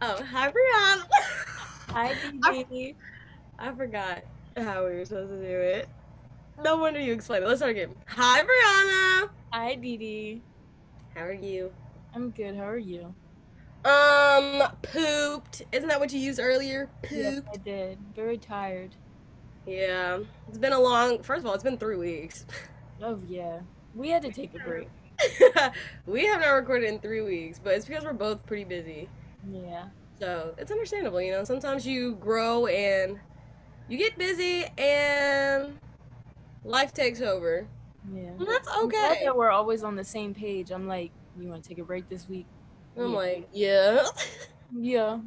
Oh, hi, Brianna. Hi, I, Dee. I forgot how we were supposed to do it. No wonder you explained it. Let's start again. Hi, Brianna. Hi, Dee. How are you? I'm good. How are you? Pooped. Isn't that what you used earlier? Yes, I Pooped. did. Very tired. Yeah. It's been a long, first of all, it's been 3 weeks. Oh, yeah. We had to take a break. We have not recorded in 3 weeks, but it's because we're both pretty busy. Yeah. So it's understandable, you know. Sometimes you grow and you get busy and life takes over. Yeah. And that's I'm glad okay. that we're always on the same page. I'm like, you want to take a break this week? I'm Yeah. like, yeah. Yeah.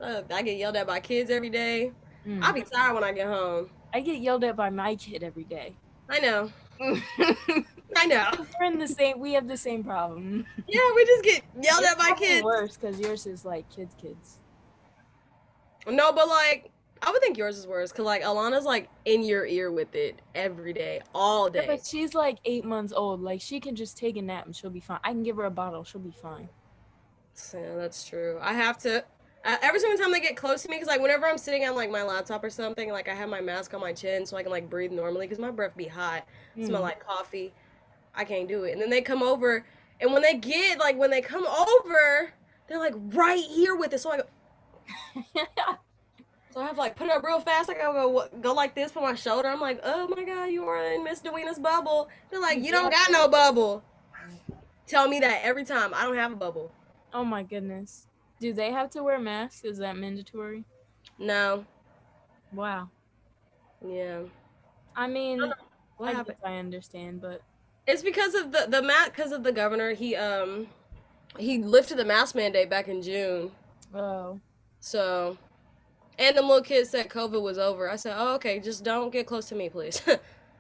I get yelled at by kids every day. I'll Mm. be tired when I get home. I get yelled at by my kid every day. I know. We're I know. in the same, we have the same problem. Yeah, we just get yelled It's at by probably kids. worse because yours is like kids. No, but like, I would think yours is worse because like Alana's like in your ear with it every day, all Yeah, day. but she's like 8 months old. Like, she can just take a nap and she'll be fine. I can give her a bottle. She'll be fine. So, yeah, that's true. I have to. Every single time they get close to me, because like whenever I'm sitting on like my laptop or something, like I have my mask on my chin so I can like breathe normally because my breath be hot, smell Mm. like coffee. I can't do it. And then they come over, and when they come over, they're like right here with it. So I have to like put it up real fast. I gotta go like this, put my shoulder. I'm like, oh my god, you are in Miss Deweyna's bubble. They're like, Dude, you they don't have got to. no bubble. Tell me that every time. I don't have a bubble. Oh my goodness. Do they have to wear masks? Is that mandatory? No. Wow. Yeah. I I don't mean, know what I guess happened. I understand, but It's because of the mat because of the governor. He lifted the mask mandate back in June. oh, So and the little kid said COVID was over. I said, oh okay, just don't get close to me, please.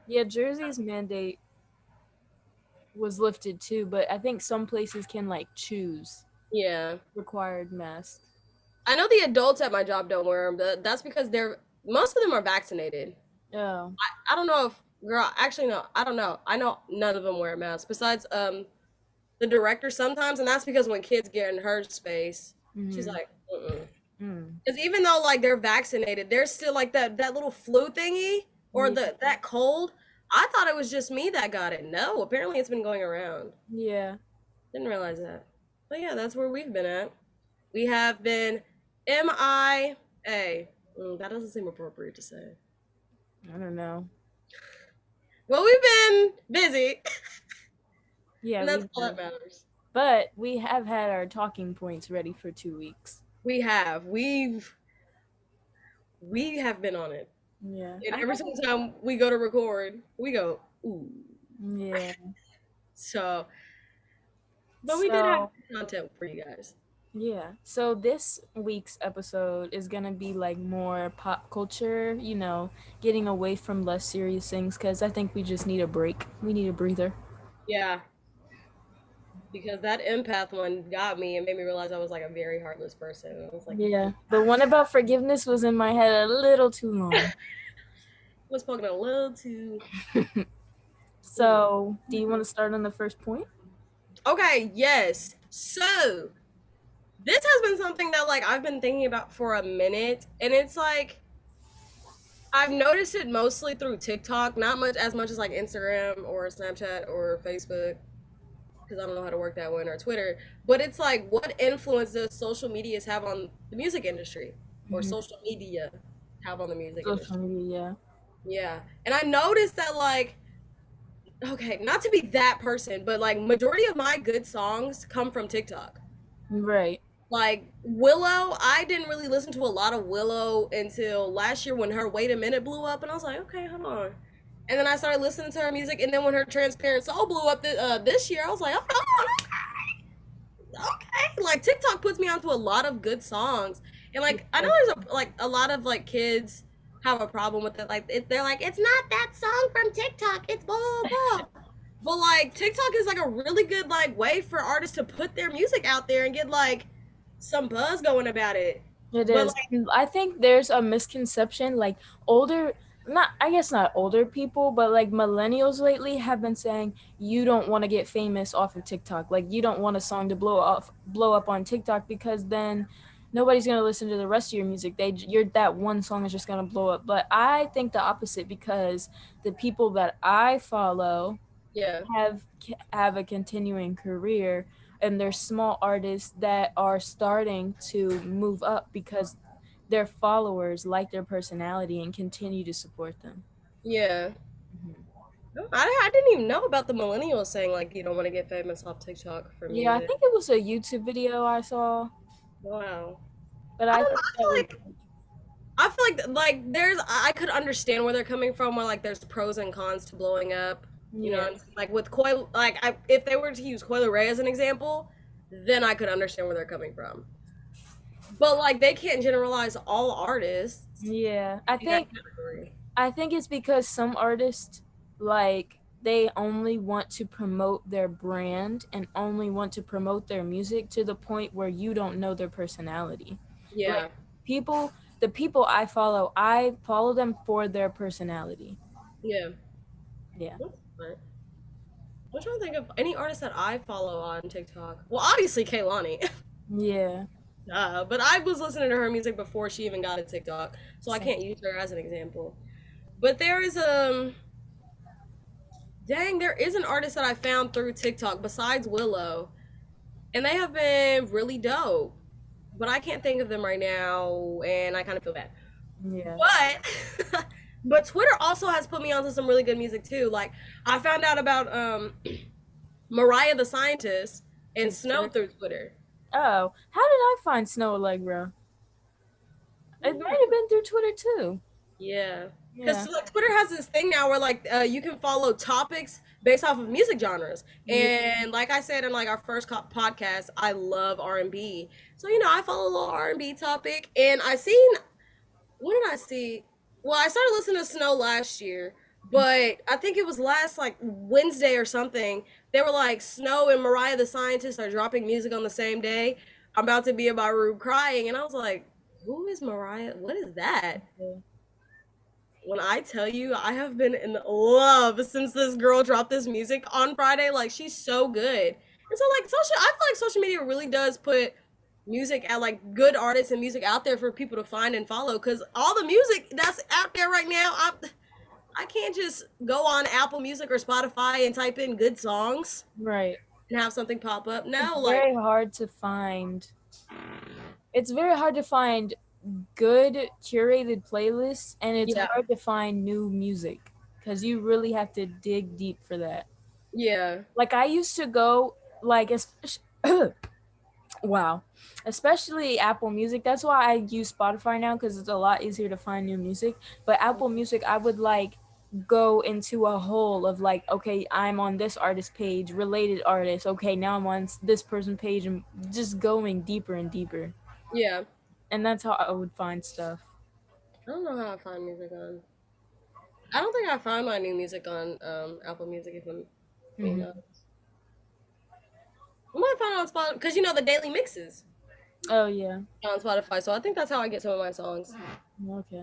yeah, Jersey's mandate was lifted too, but I think some places can like choose Yeah. required masks. I know the adults at my job don't wear them, but that's because they're most of them are vaccinated. Oh, I don't know if girl actually no, I don't know. I know none of them wear masks besides the director sometimes, and that's because when kids get in her space, she's mm-hmm. like, mm. Mm. Because even though like they're vaccinated, there's still like that little flu thingy or Yeah, the that cold. I thought it was just me that got it. No, apparently it's been going around. yeah. Didn't realize that. But yeah, that's where we've been at. We have been MIA. That doesn't seem appropriate to say. I don't know. Well, we've been busy, Yeah, and that's we all that have, matters. but we have had our talking points ready for 2 weeks. We have. We have been on it. Yeah, And I every haven't. single time we go to record, we go, ooh. Yeah. So, but we did have So content for you guys. yeah. So this week's episode is going to be like more pop culture, getting away from less serious things cuz I think we just need a break. We need a breather. Yeah, because that empath one got me and made me realize I was like a very heartless person. I was like, Yeah. The one about forgiveness was in my head a little too long. was poking a little too. So, do you want to start on the first point? Okay, yes. So, this has been something that like I've been thinking about for a minute, and it's like I've noticed it mostly through TikTok, not much as much as like Instagram or Snapchat or Facebook because I don't know how to work that one or Twitter. But it's like what influence does social medias have on the music industry or Mhm. social media have on the music Social industry? media. Yeah. And I noticed that like okay, not to be that person, but like majority of my good songs come from TikTok. Right. Like Willow, I didn't really listen to a lot of Willow until last year when her Wait a Minute blew up, and I was like, okay, hold on. And then I started listening to her music, and then when her Transparent Soul blew up this year, I was like, oh, okay. Like TikTok puts me onto a lot of good songs, and like I know there's a lot of like kids have a problem with it. Like they're like, it's not that song from TikTok, it's blah blah blah. But like TikTok is like a really good like way for artists to put their music out there and get like some buzz going about it. It But is. like, I think there's a misconception like older not I guess not older people, but like millennials lately have been saying you don't want to get famous off of TikTok. Like you don't want a song to blow up on TikTok because then nobody's gonna listen to the rest of your music. You're that one song is just gonna blow up. But I think the opposite, because the people that I follow Yeah. have a continuing career, and there's small artists that are starting to move up because their followers like their personality and continue to support them. Yeah. Mhm. No, I didn't even know about the millennials saying like you don't want to get famous off TikTok for Yeah, I music. think it was a YouTube video I saw, Wow. but I I don't know. thought that was I feel like there's I could understand where they're coming from where like there's pros and cons to blowing up. You know yeah. what I'm saying? Like with Coil like if they were to use Coil Ray as an example, then I could understand where they're coming from. But like they can't generalize all artists Yeah. in that category. I think it's because some artists, like, they only want to promote their brand and only want to promote their music to the point where you don't know their personality. Yeah. Like, people the people I follow them for their personality. Yeah. Yeah. That's smart. I'm trying to think of any artist that I follow on TikTok. Well, obviously Kaylani. Yeah. But I was listening to her music before she even got a TikTok, so I Same. can't use her as an example. But there is dang, there is an artist that I found through TikTok besides Willow, and they have been really dope. But I can't think of them right now, and I kind of feel bad. Yeah. But but Twitter also has put me onto some really good music too. Like I found out about Mariah the Scientist and Through Snow Twitter. through Twitter. Oh, how did I find Snow Allegra? It might have been through Twitter too. Yeah. Yeah. Because like Twitter has this thing now where like you can follow topics based off of music genres, Yeah. and like I said in like our first podcast, I love R&B. So you know I follow a little R&B topic, and I seen what did I see? Well, I started listening to Snow last year, but I think it was last like Wednesday or something. They were like Snow and Mariah the Scientist are dropping music on the same day. I'm about to be in my room crying, and I was like, who is Mariah? What is that? Yeah. When I tell you I have been in love since this girl dropped this music on Friday, like she's so good. And so like I feel like social media really does put music at like good artists and music out there for people to find and follow cuz all the music that's out there right now, I can't just go on Apple Music or Spotify and type in good songs Right. and have something pop up. It's No, like very hard to find. It's very hard to find good curated playlists, and it's yeah. hard to find new music because you really have to dig deep for that. Yeah. Like, I used to go, like, wow, especially Apple Music. That's why I use Spotify now, because it's a lot easier to find new music. But Apple Music, I would like go into a hole of like, okay, I'm on this artist page, related artist, okay, now I'm on this person page, and just going deeper and deeper. Yeah. And that's how I would find stuff. I don't know how I find music on. I don't think I find my new music on Apple Music if I'm being Hmm. honest. I might find it on Spotify because you know the daily mixes Oh yeah. on Spotify, so I think that's how I get some of my songs. Okay.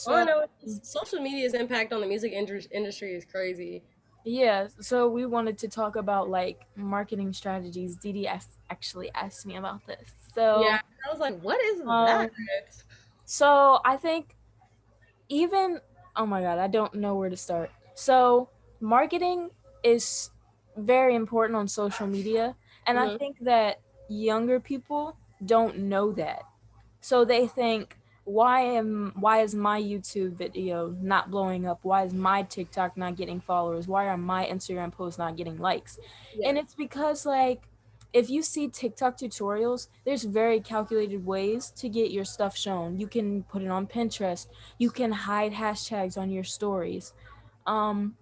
All I So know is social media's impact on the music industry is crazy. yeah, so we wanted to talk about like marketing strategies. Didi actually asked me about this. Yeah, I was like, what is that? Um, so I think even, oh my god, I don't know where to start. So marketing is very important on social media, and I Hmm. think that younger people don't know that. So they think, why is my YouTube video not blowing up? Why is my TikTok not getting followers? Why are my Instagram posts not getting likes? Yeah, And it's because, like, if you see TikTok tutorials, there's very calculated ways to get your stuff shown. You can put it on Pinterest. You can hide hashtags on your stories. Um,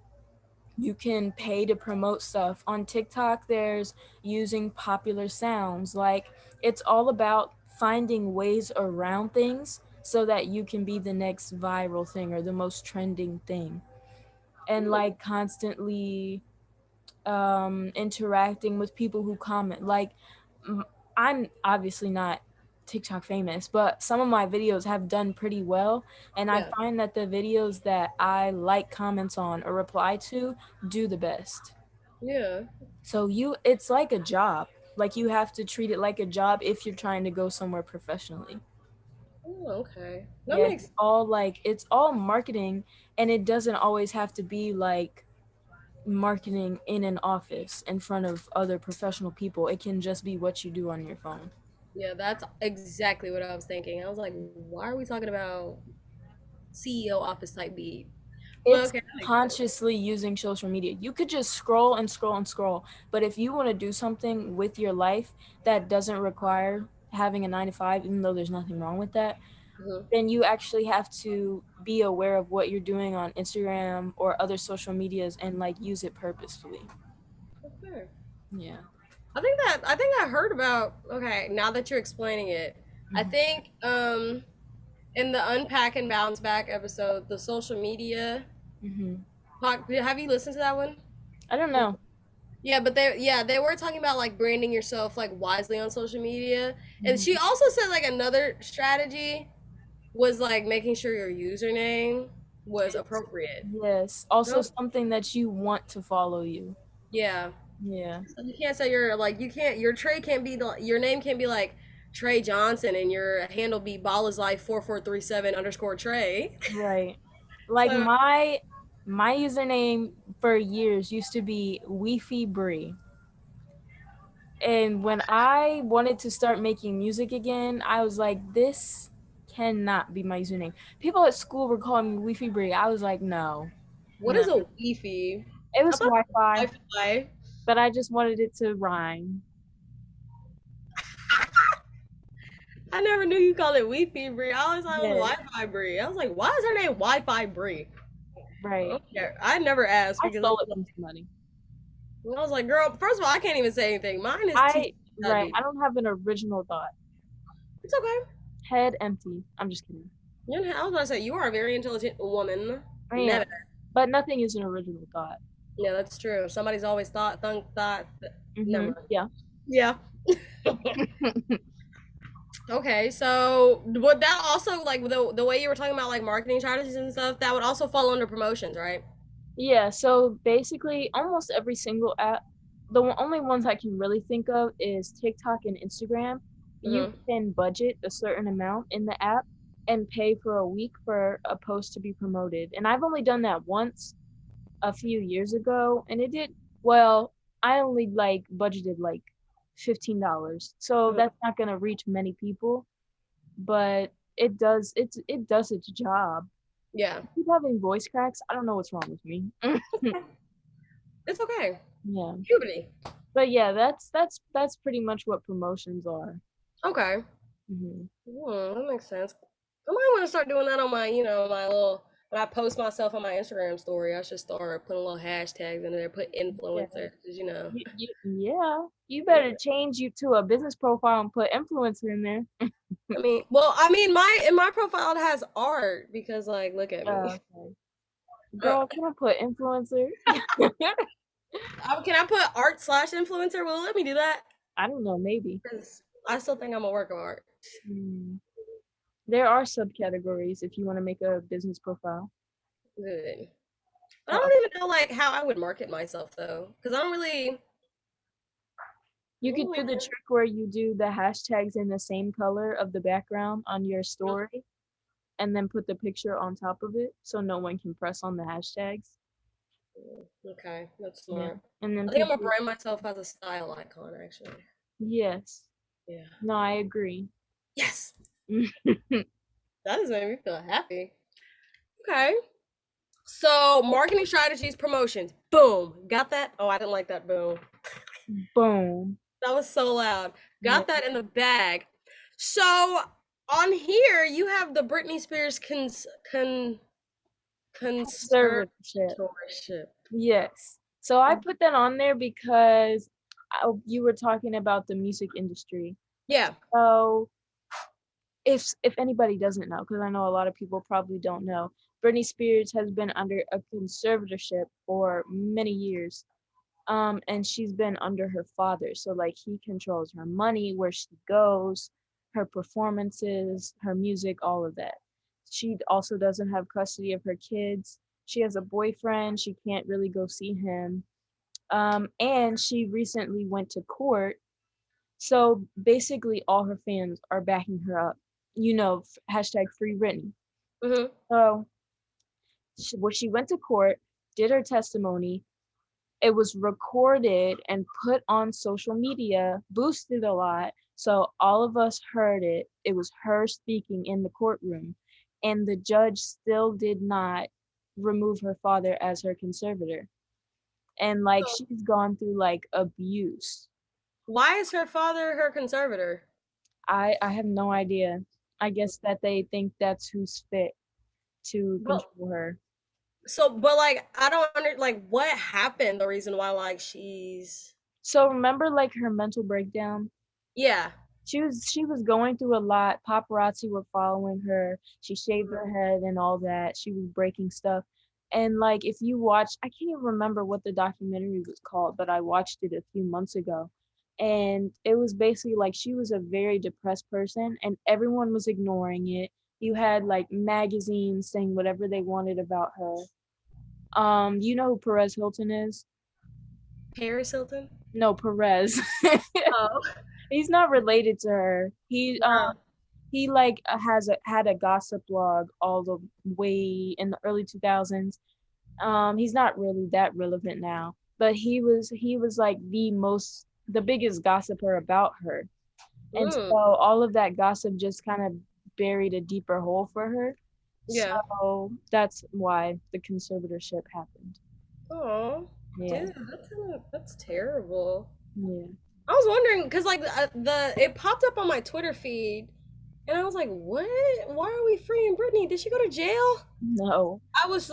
you can pay to promote stuff. On TikTok, there's using popular sounds. Like, it's all about finding ways around things so that you can be the next viral thing or the most trending thing. And like constantly interacting with people who comment. Like, m- I'm obviously not TikTok famous, but some of my videos have done pretty well. And I yeah, find that the videos that I like comments on or reply to do the best. yeah. So it's like a job. Like you have to treat it like a job if you're trying to go somewhere professionally. Oh, okay. That Yeah, makes it's all marketing, and it doesn't always have to be like marketing in an office in front of other professional people. It can just be what you do on your phone. yeah, that's exactly what I was thinking. I was like, why are we talking about CEO office type beat? But It's okay, that makes sense. consciously using social media. You could just scroll and scroll and scroll, but if you want to do something with your life that doesn't require having a 9 to 5, even though there's nothing wrong with that, Mhm. then you actually have to be aware of what you're doing on Instagram or other social medias and like use it purposefully. Okay. Yeah. I think I heard about, okay, now that you're explaining it. I Mhm. think in the Unpack and Bounce Back episode, the social media Mhm. talk, have you listened to that one? I don't know. Yeah, but they were talking about like branding yourself like wisely on social media. And she Mhm. also said like another strategy was like making sure your username was It's appropriate. yes, also Nope. something that you want to follow you. Yeah. Yeah. So you can't say you're like you can't your Trey can't be your name can't be like Trey Johnson and your handle be ball is life 4437 underscore Trey. Right. Like So my username for years used to be Weefy Bree. And when I wanted to start making music again, I was like, this cannot be my username. People at school were calling me Weefy Bree. I was like, no, what no. is a Wi-Fi? It I was thought Wi-Fi, it was Wi-Fi. but I just wanted it to rhyme. I never knew you called it Wi-Fi Brie. I always thought it was Yes, Wi-Fi Brie. I was like, why is her name Wi-Fi Brie? right. Okay, I never asked I because stole it from somebody. I was like, girl, first of all, I can't even say anything. Mine is T. Right. I don't have an original thought. It's okay. Head empty. I'm just kidding. You know, I was gonna say you are a very intelligent woman. I Never. am. But nothing is an original thought. Yeah, that's true. Somebody's always thought. Never mind. Yeah. Yeah. Okay, so would that also like the way you were talking about like marketing strategies and stuff, that would also fall under promotions, right? Yeah, so basically almost every single app, only ones I can really think of is TikTok and Instagram. You Mm-hmm. can budget a certain amount in the app and pay for a week for a post to be promoted. And I've only done that once a few years ago, and it did well. I only like budgeted like $15. So Mm-hmm. that's not going to reach many people, but it does its job. Yeah, I keep having voice cracks. I don't know what's wrong with me. it's okay. Yeah. Puberty. But yeah, that's pretty much what promotions are. Okay. Hmm. That makes sense. I might want to start doing that on my, my little when I post myself on my Instagram story. I should start putting little hashtags in there, put Yeah. influencer, 'cause, Yeah. You yeah. better change you to a business profile and put influencer in there. I mean, my in my profile it has art because like, look at me. Okay. Uh, Girl, can I put influencer? can I put art/influencer? Will it let me do that? I don't know, maybe. Because I still think I'm a work of art. Hmm. There are subcategories if you want to make a business profile. Good. But I Uh, don't even know like how I would market myself though, because I you don't could really do the trick where you do the hashtags in the same color of the background on your story and then put the picture on top of it so no one can press on the hashtags. Okay, that's Yeah. smart. And then I think I'm gonna people, brand myself as a style icon actually. yes. Yeah. No, I agree. Yes. That has made me feel happy. Okay. So marketing strategies, promotions. Boom. Got that? Oh, I didn't like that boom. Boom. That was so loud. Yeah. Got that in the bag. So on here you have the Britney Spears Conservatorship. conservatorship. Yes. So I put that on there because you were talking about the music industry. Yeah. So if anybody doesn't know, because I know a lot of people probably don't know, Britney Spears has been under a conservatorship for many years. And she's been under her father. So like he controls her money, where she goes, her performances, her music, all of that. She also doesn't have custody of her kids. She has a boyfriend. She can't really go see him. And she recently went to court So basically, all her fans are backing her up. Hashtag free Britney. Hmm. So she went to court, did her testimony. It was recorded and put on social media, boosted a lot. So all of us heard it. It was her speaking in the courtroom. And the judge still did not remove her father as her conservator. And like So she's gone through like abuse. why is her father her conservator? I have no idea. I guess that they think that's who's fit to But control her. but like I don't like what happened. The reason why like she's So remember like her mental breakdown? yeah. She was going through a lot. Paparazzi were following her. She shaved her head and all that. She was breaking stuff. And like if you watch, I can't even remember what the documentary was called, but I watched it a few months ago. And it was basically like she was a very depressed person and everyone was ignoring it. You had like magazines saying whatever they wanted about her. You know who Perez Hilton is? Paris Hilton. No, Perez. Oh. He's not related to her. No. He like had a gossip blog all the way in the early 2000s. He's not really that relevant now, but he was like the biggest gossiper about her. And so Mm. all of that gossip just kind of buried a deeper hole for her. Yeah. So that's why the conservatorship happened. Oh, Yeah. dude, that's terrible. Yeah. I was wondering because like the it popped up on my Twitter feed, and I was like, "What? Why are we freeing Britney? Did she go to jail?" No. I was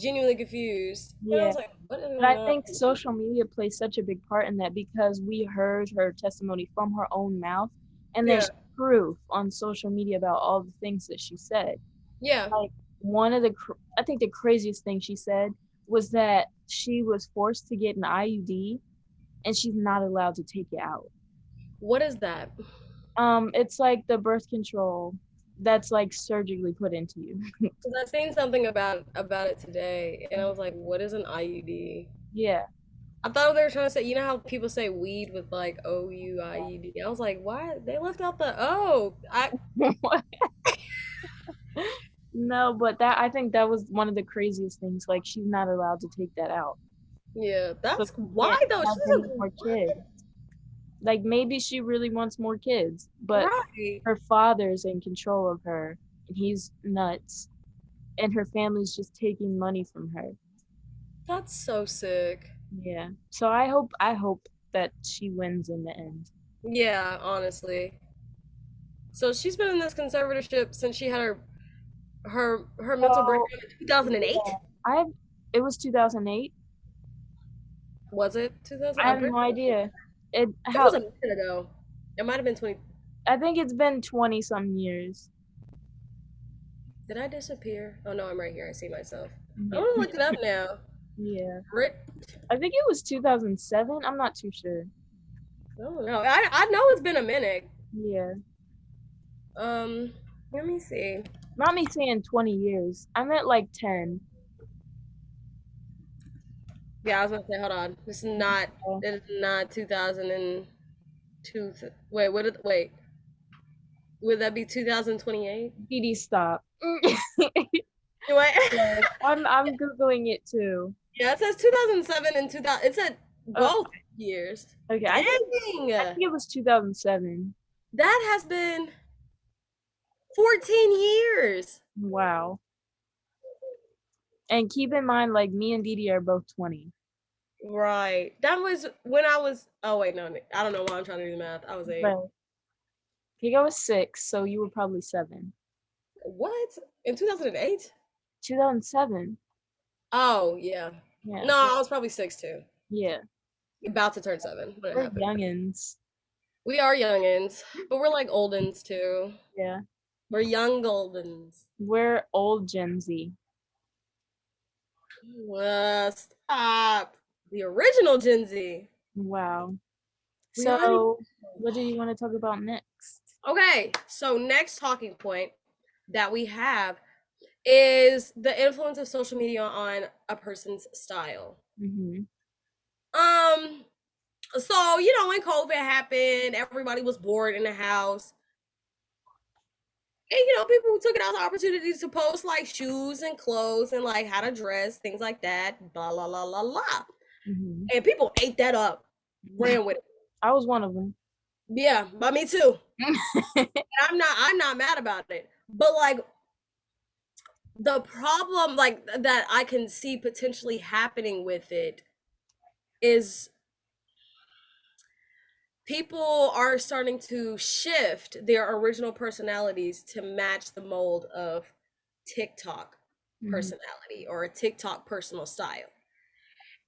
genuinely confused, and I Yeah. was like, "What is But I going think social media plays such a big part in that because we heard her testimony from her own mouth, and Yeah, there's proof on social media about all the things that she said. yeah. Like I think the craziest thing she said was that she was forced to get an IUD and she's not allowed to take it out. What is that?" It's like the birth control that's like surgically put into you. 'Cause I seen something about it today, and I was like, "What is an IUD?" Yeah. I thought they were trying to say, you know how people say weed with like OUIED. I was like, why they left out the O? I No, but that I think that was one of the craziest things. Like she's not allowed to take that out. yeah, So that's she why can't though. have She's any like, more what? kids. Like maybe she really wants more kids, but Right. her father's in control of her and he's nuts. And her family's just taking money from her. That's so sick. Yeah. So I hope that she wins in the end. Yeah, honestly. So she's been in this conservatorship since she had her mental So breakdown in 2008. yeah, I it was 2008. Was it 2000? I I'm have pretty no sure idea. It it was how a minute ago. It might have been 20. I think it's been 20 some years. Did I disappear? Oh no, I'm right here. I see myself. I'm Yeah. gonna look it up now. Yeah. Brit, I think it was 2007. I'm not too sure. I don't know. I know it's been a minute. Yeah. Um, let me see. Not me saying 20 years. I meant like 10. Yeah, I was gonna say, hold on. This is not. Uh, It is not 2002. Wait, wait. Would that be 2028? Dee stop. Wait. Yes, I'm googling it too. Yeah, it says 2007 and 2000. It said Oh, both years. okay, I think Dang, it was 2007. that has been 14 years. Wow. And keep in mind, like me and Didi are both 20. Right. That was when I was. Oh wait, no, I don't know why I'm trying to do the math. I was 8. But Kigo was 6, so you were probably 7. What? In 2008? 2007. Oh yeah. Yeah. No, I was probably 6 too. Yeah. About to turn 7 when it We're happened. youngins. We are youngins, but we're like oldens too. Yeah. We're young goldens. We're old Gen Z. Stop. The original Gen Z. Wow. We already. So, what do you want to talk about next? Okay, so next talking point that we have is the influence of social media on a person's style. Mm-hmm. Um, So, when COVID happened, everybody was bored in the house. And people took it as an opportunity to post like shoes and clothes and like how to dress, things like that, blah la la la la. Hmm. And people ate that up, ran with it. I was one of them. Yeah, but me too. And I'm not mad about it. But like the problem like that I can see potentially happening with it is people are starting to shift their original personalities to match the mold of TikTok Hmm. personality or a TikTok personal style.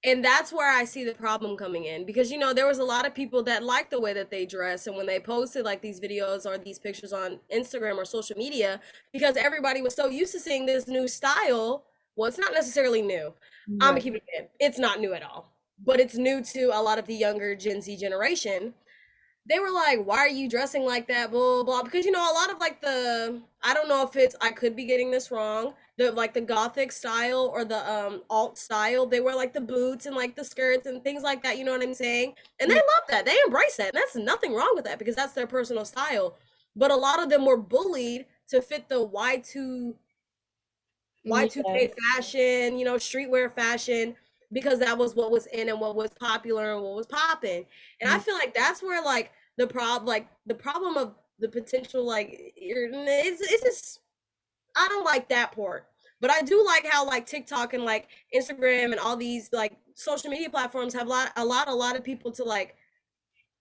And that's where I see the problem coming in because there was a lot of people that liked the way that they dress and when they posted like these videos or these pictures on Instagram or social media because everybody was so used to seeing this new style. Well, it's not necessarily new. I'm gonna Right. keep it in. It's not new at all. But it's new to a lot of the younger Gen Z generation. They were like, "Why are you dressing like that?" Blah blah blah. Because a lot of like I don't know if it's I could be getting this wrong. The like the gothic style or the alt style. They wear like the boots and like the skirts and things like that. You know what I'm saying? And they Yeah. love that. They embrace that. And that's nothing wrong with that because that's their personal style. But a lot of them were bullied to fit the Yeah. Y2K fashion, streetwear fashion, because that was what was in and what was popular and what was popping. And I Mm. feel like that's where the problem of the potential it's just I don't like that part. But I do like how like TikTok and like Instagram and all these like social media platforms have a lot of people to like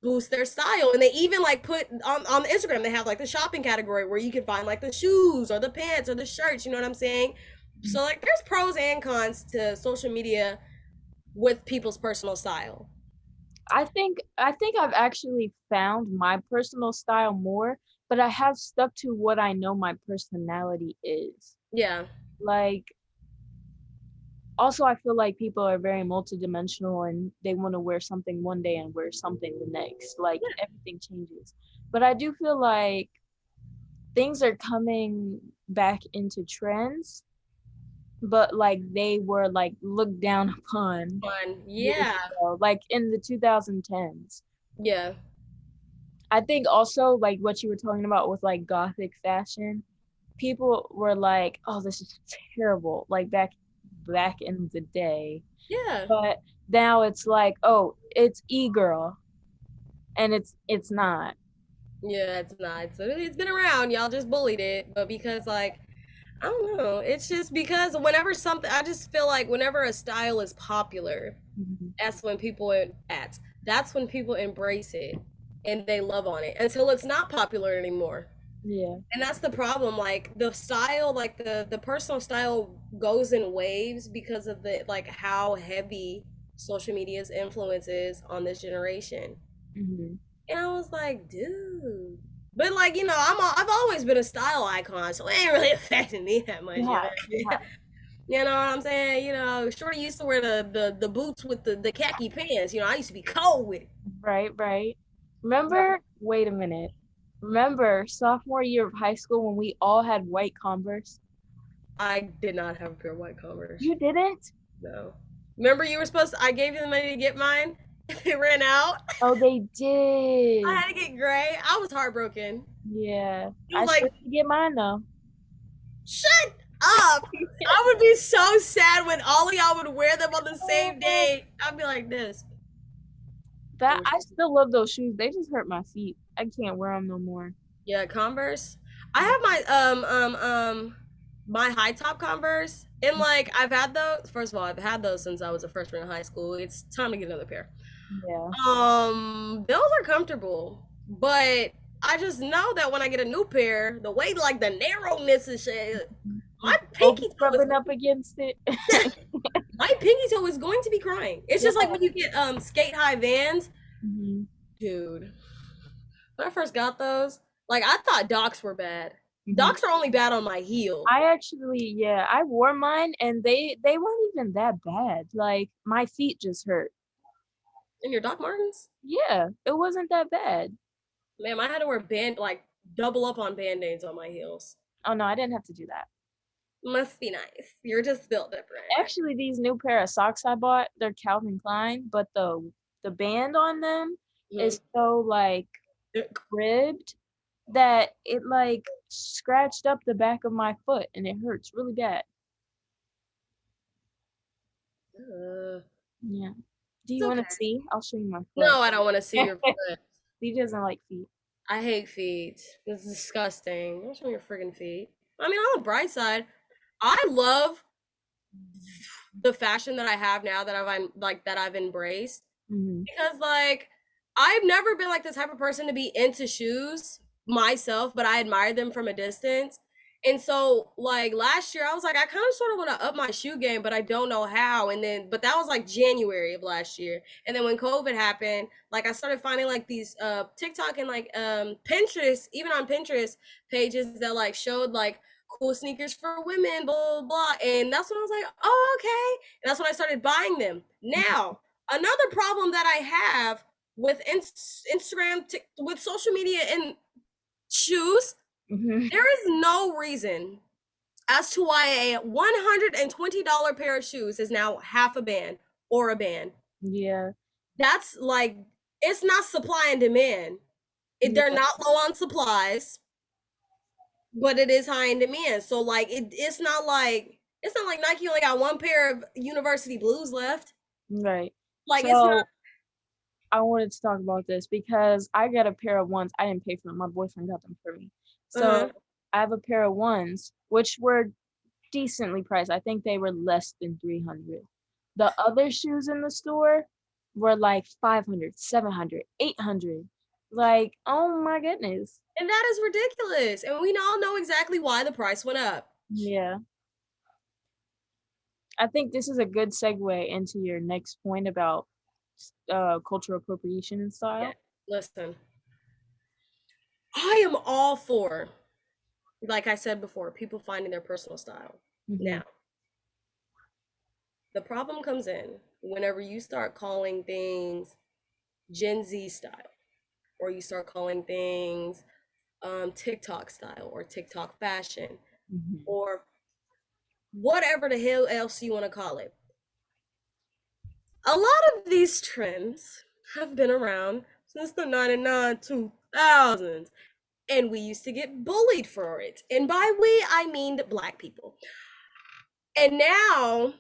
boost their style, and they even like put on Instagram they have like the shopping category where you can find like the shoes or the pants or the shirts, you know what I'm saying? So like there's pros and cons to social media with people's personal style. I think I've actually found my personal style more, but I have stuck to what I know my personality is. Yeah. Like, also I feel like people are very multidimensional and they want to wear something one day and wear something the next. Like everything changes. But I do feel like things are coming back into trends, but like they were like looked down upon Fun. years Yeah. ago, like in the 2010s. Yeah. I think also like what you were talking about with like gothic fashion, people were like, "Oh, this is terrible," like back in the day. Yeah. But now it's like, "Oh, it's e-girl," and it's not. Yeah, it's not. It's been around. Y'all just bullied it, but because like I don't know. It's just because whenever something, I just feel like whenever a style is popular, Mhm. that's when that's when people embrace it and they love on it until it's not popular anymore. Yeah. And that's the problem. Like the style, like the personal style goes in waves because of the like how heavy social media's influence is on this generation. Hmm. And I was like, dude. But like, I've always been a style icon, so it ain't really affecting me that much, Yeah. Yeah. You know what I'm saying? Shorty used to wear the boots with the khaki pants. I used to be cold with it. Right, right. Remember, wait a minute. Remember sophomore year of high school when we all had white Converse? I did not have a pair of white Converse. You didn't? No. Remember you were supposed to I gave you the money to get mine? It ran out. Oh, they I did. had to get gray. I was heartbroken. Yeah. It I was still like, didn't get mine though. shut up. I would be so sad when all of y'all would wear them on the same Oh, day. I'd be like this. that I still love those shoes. They just hurt my feet. I can't wear them no more. Yeah, Converse. I have my high top Converse. And like I've had those first of all, I've had those since I was a freshman in high school. It's time to get another pair. Yeah. Those are comfortable. But I just know that when I get a new pair, the way like the narrowness is shit, my Over pinky toe is rubbing up against it. my pinky toe is going to be crying. It's Yeah. just like when you get skate high Vans. Hmm. Dude, when I first got those, like I thought Docs were bad. Hmm. Docs are only bad on my heel. I actually, yeah, I wore mine and they weren't even that bad. Like my feet just hurt. And your Doc Martens? Yeah, it wasn't that bad. Man, I had to wear like double up on band-aids on my heels. Oh no, I didn't have to do that. Must be nice. You're just built different. Actually, these new pair of socks I bought, they're Calvin Klein, but the the band on them Mhm. is so like ribbed that it like scratched up the back of my foot and it hurts really bad. Uh, Yeah. Do it's you want okay. to see? I'll show you my foot. No, I don't want to see your foot. He doesn't like feet. I hate feet. It's disgusting. Don't show me your friggin' feet. I mean, on the bright side, I love the fashion that I have now that I've embraced Hmm. because like I've never been like the type of person to be into shoes myself, but I admire them from a distance. And so like last year I was like I kind of sort of want to up my shoe game, but I don't know how. And then but that was like January of last year. And then when COVID happened, like I started finding like these TikTok and like Pinterest, even on Pinterest pages that like showed like cool sneakers for women, blah, blah, blah. And that's when I was like, oh, okay. And that's when I started buying them. Now, another problem that I have with Instagram, with social media and shoes, Hmm. there is no reason as to why a $120 pair of shoes is now half a band or a band. Yeah. That's like, it's not supply and demand. They're Yeah. not low on supplies, but it is high in demand. So like it's not like Nike only got one pair of University Blues left. Right. Like it's not. So I wanted to talk about this because I got a pair of ones. I didn't pay for them. My boyfriend got them for me. So Uh-huh. I have a pair of ones, which were decently priced. I think they were less than 300. The other shoes in the store were like 500, 700, 800. Like, oh my goodness. And that is ridiculous. And we all know exactly why the price went up. Yeah. I think this is a good segue into your next point about cultural appropriation and Yeah. style. Listen, I am all for, like I said before, people finding their personal style. Hmm. Now, the problem comes in whenever you start calling things Gen Z style, or you start calling things TikTok style or TikTok fashion Hmm. or whatever the hell else you want to call it. A lot of these trends have been around since the 99 2000s, and we used to get bullied for it. And by we, I mean black people. And now,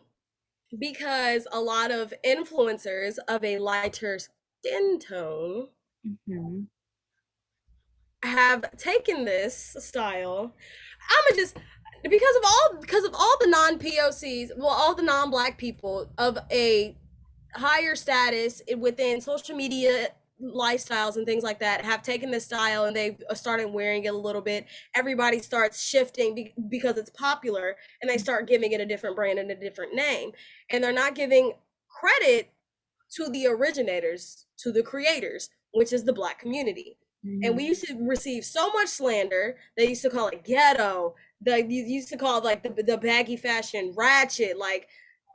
because a lot of influencers of a lighter skin tone Hmm. have taken this style, I'ma just because of all the non-POCs, well, all the non-black people of a higher status within social media lifestyles and things like that have taken this style and they've started wearing it a little bit. Everybody starts shifting because it's popular, and they start giving it a different brand and a different name, and they're not giving credit to the originators, to the creators, which is the black community. And we Hmm. used to receive so much slander. They used to call it ghetto. They used to call it like the baggy fashion ratchet, like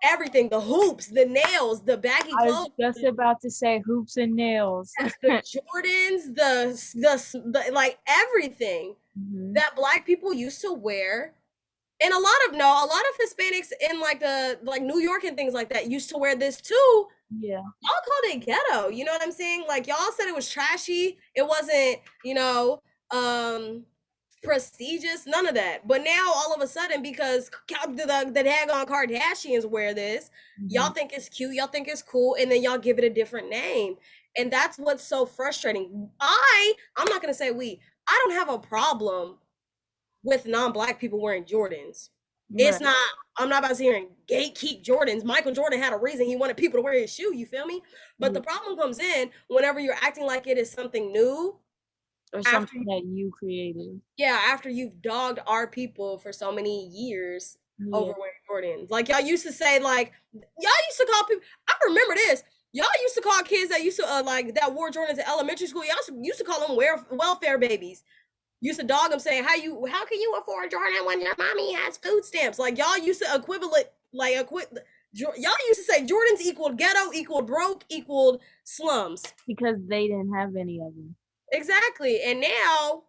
everything, the hoops, the nails, the baggy I was clothes. just about to say hoops and nails. Yes, the Jordans, the like everything Hmm. that black people used to wear. And a lot of Hispanics in like the like New York and things like that used to wear this too. Yeah. Y'all called it ghetto. You know what I'm saying? Like y'all said it was trashy. It wasn't, um prestigious, none of that. But now all of a sudden, because the daggone Kardashians wear this, y'all Hmm. think it's cute, y'all think it's cool, and then y'all give it a different name. And that's what's so frustrating. I'm not gonna say we. I don't have a problem with non-black people wearing Jordans. It's Right. not. I'm not about to sit here and gatekeep Jordans. Michael Jordan had a reason he wanted people to wear his shoe. You feel me? But Yeah. the problem comes in whenever you're acting like it is something new Or after, something that you created. yeah, after you've dogged our people for so many years over Yeah. wearing Jordans. Like y'all used to say, like y'all used to call people. I remember this. Y'all used to call kids that used to like that wore Jordans in elementary school. Y'all used to call them welfare babies. Used to dog them, saying how can you afford Jordan when your mommy has food stamps? Like y'all used to y'all used to say Jordans equaled ghetto, equaled broke, equaled slums. Because they didn't have any of them. Exactly. And now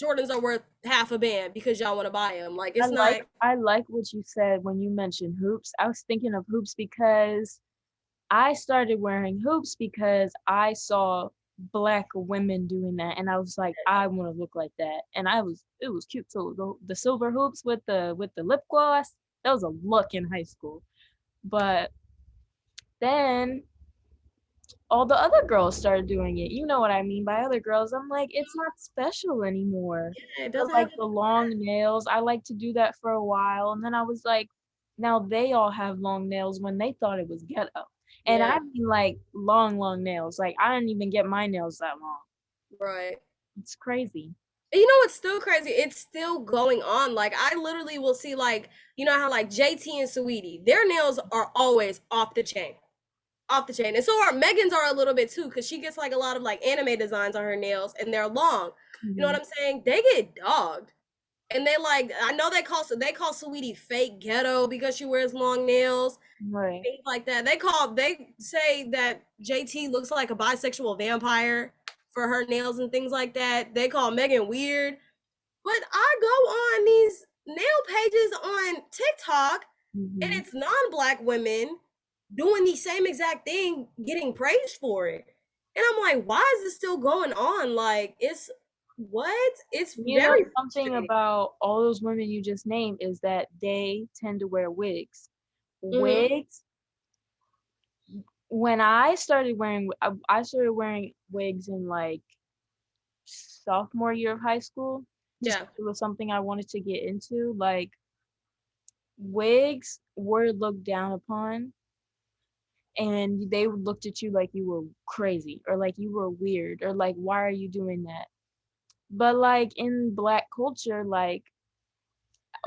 Jordans are worth half a band because y'all want to buy them. Like I it's like not. I like what you said when you mentioned hoops. I was thinking of hoops because I started wearing hoops because I saw black women doing that, and I was like, I want to look like that. And it was cute too. The silver hoops with the lip gloss, that was a look in high school. But then all the other girls started doing it. You know what I mean by other girls. I'm like, it's not special anymore. Yeah, it Or doesn't like have to the be long nails. I like to do that for a while. And then I was like, now they all have long nails when they thought it was ghetto. And yeah, I mean like long, long nails. Like I didn't even get my nails that long. right. It's crazy. And you know what's still crazy? It's still going on. Like I literally will see like, you know how like JT and Sweetie, their nails are always off the chain. Off the chain. And so our Megan's are a little bit too, because she gets like a lot of like anime designs on her nails and they're long. You know Hmm. what I'm saying? They get dogged. And they like, I know they call Sweetie fake ghetto because she wears long nails, Right. things like that. They say that JT looks like a bisexual vampire for her nails and things like that. They call Megan weird. But I go on these nail pages on TikTok and Hmm. it's non-black women doing the same exact thing, getting praised for it. And I'm like, why is this still going on? Like, it's what? It's You know, very something frustrating. about all those women you just named is that they tend to wear wigs. Mm-hmm. Wigs, when I started wearing wigs in like sophomore year of high school, just Yeah. 'cause it was something I wanted to get into. Like wigs were looked down upon, and they looked at you like you were crazy or like you were weird or like why are you doing that? But like in black culture, like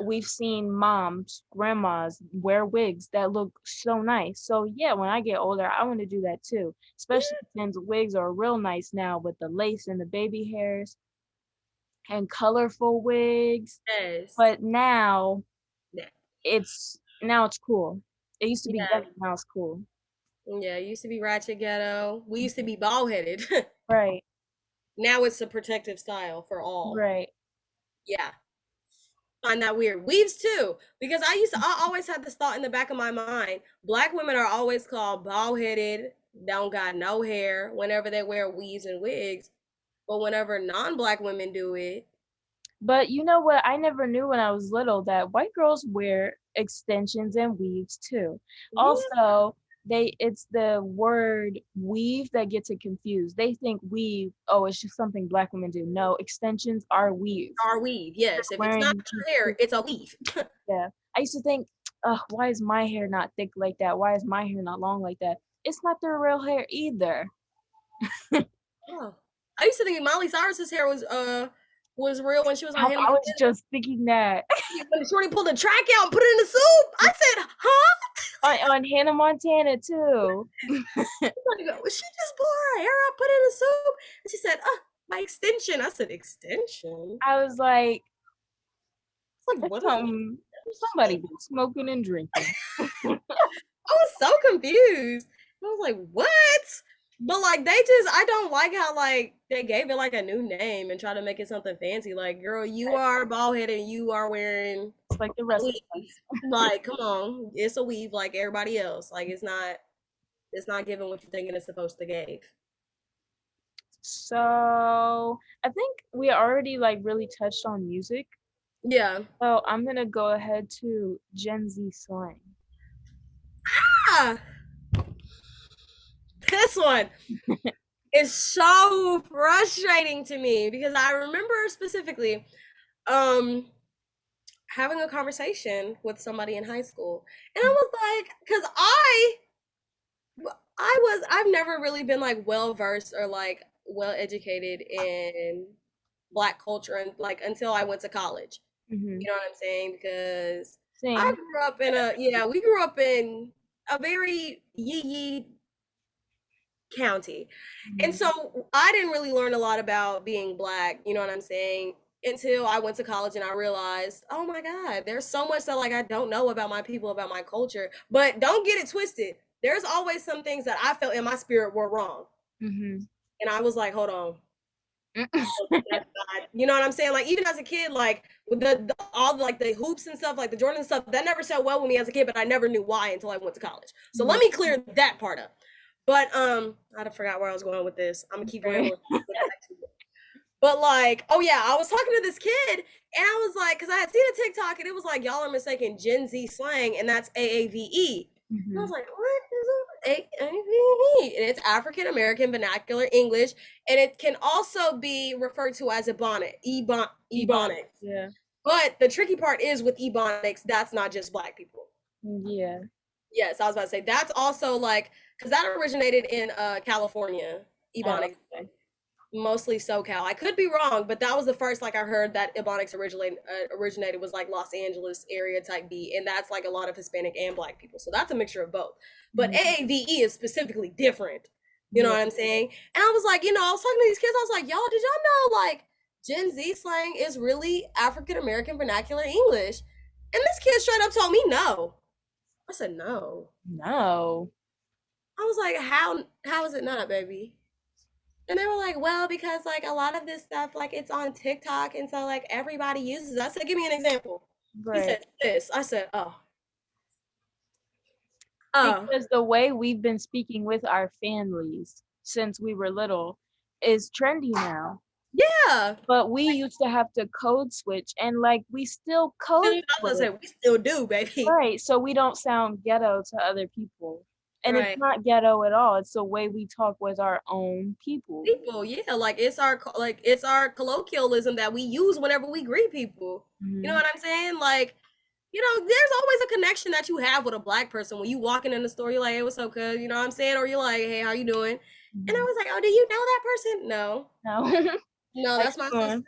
we've seen moms, grandmas wear wigs that look so nice. So yeah, when I get older, I want to do that too. Especially since wigs are real nice now with the lace and the baby hairs and colorful wigs. Yes. But now Yeah. it's cool. It used to be Yeah. ghetto, now it's cool. Yeah. It used to be ratchet ghetto. We used to be bald headed. Right, Now it's a protective style for all. right. Yeah. Find that weird. Weaves too, because I always had this thought in the back of my mind. Black women are always called bald headed, don't got no hair whenever they wear weaves and wigs. But whenever non-black women do it, But you know what? I never knew when I was little that white girls wear extensions and weaves too. yeah, Also, it's the word weave that gets it confused. They think weave, oh, it's just something black women do. No, extensions are weave. are weave. Yes, if it's not Wearing your hair, it's a weave. yeah. I used to think, why is my hair not thick like that? Why is my hair not long like that? It's not their real hair either. Oh, I used to think Miley Cyrus's hair was real when she was on Hannah I was Montana. just thinking that When Shorty pulled the track out and put it in the soup, I said, "Huh?" on Hannah Montana too. She just pulled her hair out, put it in the soup, and she said, my extension." I said, "Extension?" I was like, It's like, that's what is an somebody extension? been smoking and drinking. I was so confused. I was like, "What?" But like, I don't like how like they gave it like a new name and try to make it something fancy. Like, girl, you are bald headed and you are wearing It's like the a rest of weave. us. Like, come on, it's a weave like everybody else. Like, it's not giving what you're thinking it's supposed to give. So I think we already like really touched on music. Yeah. So I'm gonna go ahead to Gen Z slang. Ah, this one is so frustrating to me because I remember specifically um having a conversation with somebody in high school and I was like, because I've never really been like well versed or like well educated in black culture and like until I went to college. Hmm. You know what I'm saying? Because I Same. grew up in we grew up in a very yee county. And Hmm. so I didn't really learn a lot about being black, you know what I'm saying, until I went to college and I realized, oh my God, there's so much that like I don't know about my people, about my culture. But don't get it twisted. There's always some things that I felt in my spirit were wrong. Hmm. And I was like, hold on. That's not, you know what I'm saying? Like even as a kid, like with the all the, like the hoops and stuff, like the Jordan stuff, that never sat well with me as a kid, but I never knew why until I went to college. So let Yeah. me clear that part up. But I forgot where I was going with this. I'm gonna keep Right. rambling. But like, oh yeah, I was talking to this kid and I was like, because I had seen a TikTok and it was like, y'all are mistaking Gen Z slang and that's AAVE. And I was Mhm. like, what is AAVE? And it's African American Vernacular English, and it can also be referred to as Ebonics. Ebonics. Yeah. But the tricky part is with Ebonics, that's not just Black people. Yeah. Yes, I was about to say that's also like because that originated in California. Oh, Ebonics okay. mostly SoCal. I could be wrong, but that was the first like I heard that Ebonics originated was like Los Angeles area type B, and that's like a lot of Hispanic and Black people. So that's a mixture of both. But Mhm. AAVE is specifically different. You know Yeah. what I'm saying? And I was like, I was talking to these kids. I was like, y'all, did y'all know like Gen Z slang is really African American vernacular English? And this kid straight up told me no. I said no. No. I was like, how is it not, baby? And they were like, well, because like a lot of this stuff, like it's on TikTok, and so like everybody uses it. I said, give me an example. He Right. said this. I said, oh, Because the way we've been speaking with our families since we were little is trendy now. yeah. But we used to have to code switch, and like we still code I was switch. gonna say we still do, baby. Right, so we don't sound ghetto to other people. And it's Right. not ghetto at all. It's the way we talk with our own people. People, yeah, like it's our colloquialism that we use whenever we greet people. You know Mhm. what I'm saying? Like, there's always a connection that you have with a Black person when you walking in the store. You're like, hey, what's up, cuz? You know what I'm saying? Or you're like, hey, how you doing? And I Mhm. was like, oh, do you know that person? No, No. no, How that's you my sister. doing?